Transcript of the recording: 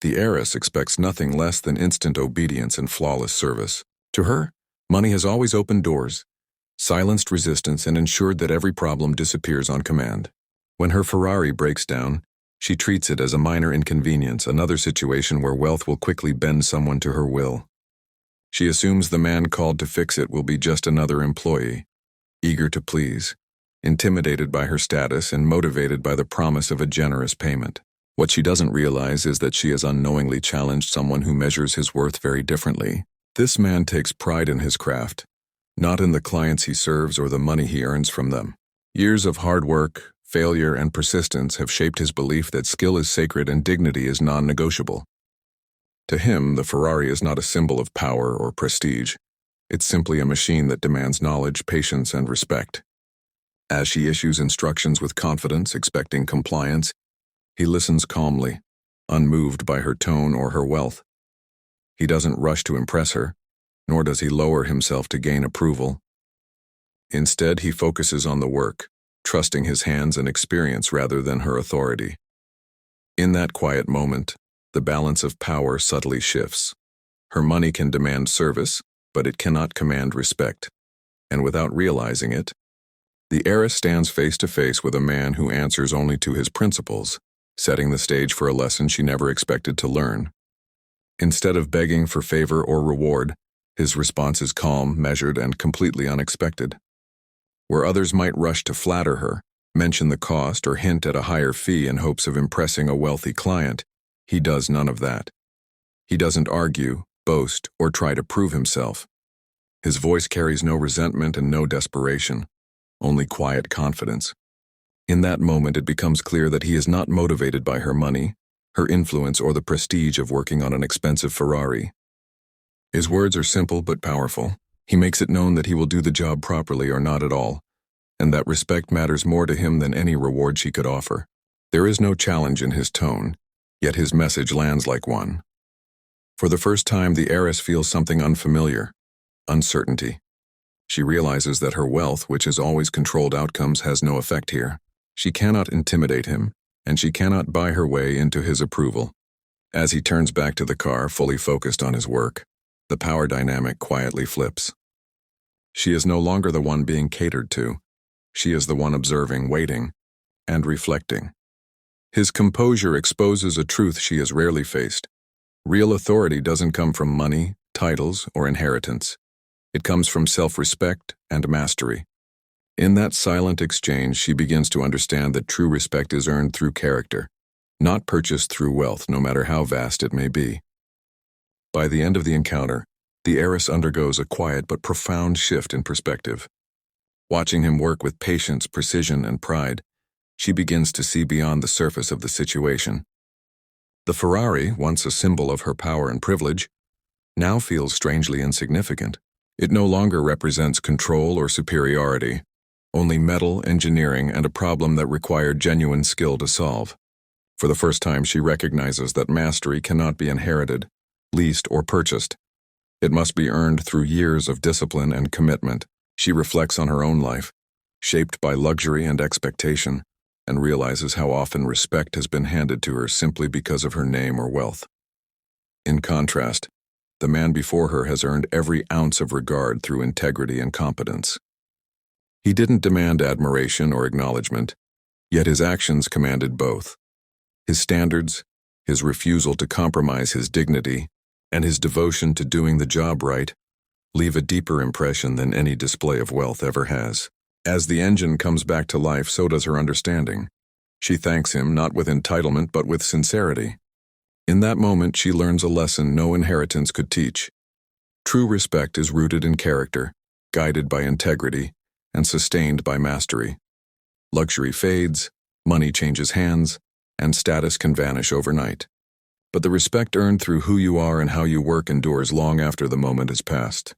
The heiress expects nothing less than instant obedience and flawless service. To her, money has always opened doors, silenced resistance, and ensured that every problem disappears on command. When her Ferrari breaks down, she treats it as a minor inconvenience, another situation where wealth will quickly bend someone to her will. She assumes the man called to fix it will be just another employee, eager to please, intimidated by her status and motivated by the promise of a generous payment. What she doesn't realize is that she has unknowingly challenged someone who measures his worth very differently. This man takes pride in his craft, not in the clients he serves or the money he earns from them. Years of hard work, failure, and persistence have shaped his belief that skill is sacred and dignity is non-negotiable. To him, the Ferrari is not a symbol of power or prestige. It's simply a machine that demands knowledge, patience, and respect. As she issues instructions with confidence, expecting compliance, he listens calmly, unmoved by her tone or her wealth. He doesn't rush to impress her, nor does he lower himself to gain approval. Instead, he focuses on the work, trusting his hands and experience rather than her authority. In that quiet moment, the balance of power subtly shifts. Her money can demand service, but it cannot command respect. And without realizing it, the heiress stands face to face with a man who answers only to his principles, setting the stage for a lesson she never expected to learn. Instead of begging for favor or reward, his response is calm, measured, and completely unexpected. Where others might rush to flatter her, mention the cost, or hint at a higher fee in hopes of impressing a wealthy client, he does none of that. He doesn't argue, boast, or try to prove himself. His voice carries no resentment and no desperation, only quiet confidence. In that moment, it becomes clear that he is not motivated by her money, her influence, or the prestige of working on an expensive Ferrari. His words are simple but powerful. He makes it known that he will do the job properly or not at all, and that respect matters more to him than any reward she could offer. There is no challenge in his tone, yet his message lands like one. For the first time, the heiress feels something unfamiliar: uncertainty. She realizes that her wealth, which has always controlled outcomes, has no effect here. She cannot intimidate him, and she cannot buy her way into his approval. As he turns back to the car, fully focused on his work, the power dynamic quietly flips. She is no longer the one being catered to. She is the one observing, waiting, and reflecting. His composure exposes a truth she has rarely faced. Real authority doesn't come from money, titles, or inheritance. It comes from self-respect and mastery. In that silent exchange, she begins to understand that true respect is earned through character, not purchased through wealth, no matter how vast it may be. By the end of the encounter, the heiress undergoes a quiet but profound shift in perspective. Watching him work with patience, precision, and pride, she begins to see beyond the surface of the situation. The Ferrari, once a symbol of her power and privilege, now feels strangely insignificant. It no longer represents control or superiority, only metal, engineering, and a problem that required genuine skill to solve. For the first time, she recognizes that mastery cannot be inherited, leased, or purchased. It must be earned through years of discipline and commitment. She reflects on her own life, shaped by luxury and expectation, and realizes how often respect has been handed to her simply because of her name or wealth. In contrast, the man before her has earned every ounce of regard through integrity and competence. He didn't demand admiration or acknowledgement, yet his actions commanded both. His standards, his refusal to compromise his dignity, and his devotion to doing the job right leave a deeper impression than any display of wealth ever has. As the engine comes back to life, so does her understanding. She thanks him not with entitlement but with sincerity. In that moment, she learns a lesson no inheritance could teach. True respect is rooted in character, guided by integrity, and sustained by mastery. Luxury fades, money changes hands, and status can vanish overnight. But the respect earned through who you are and how you work endures long after the moment has passed.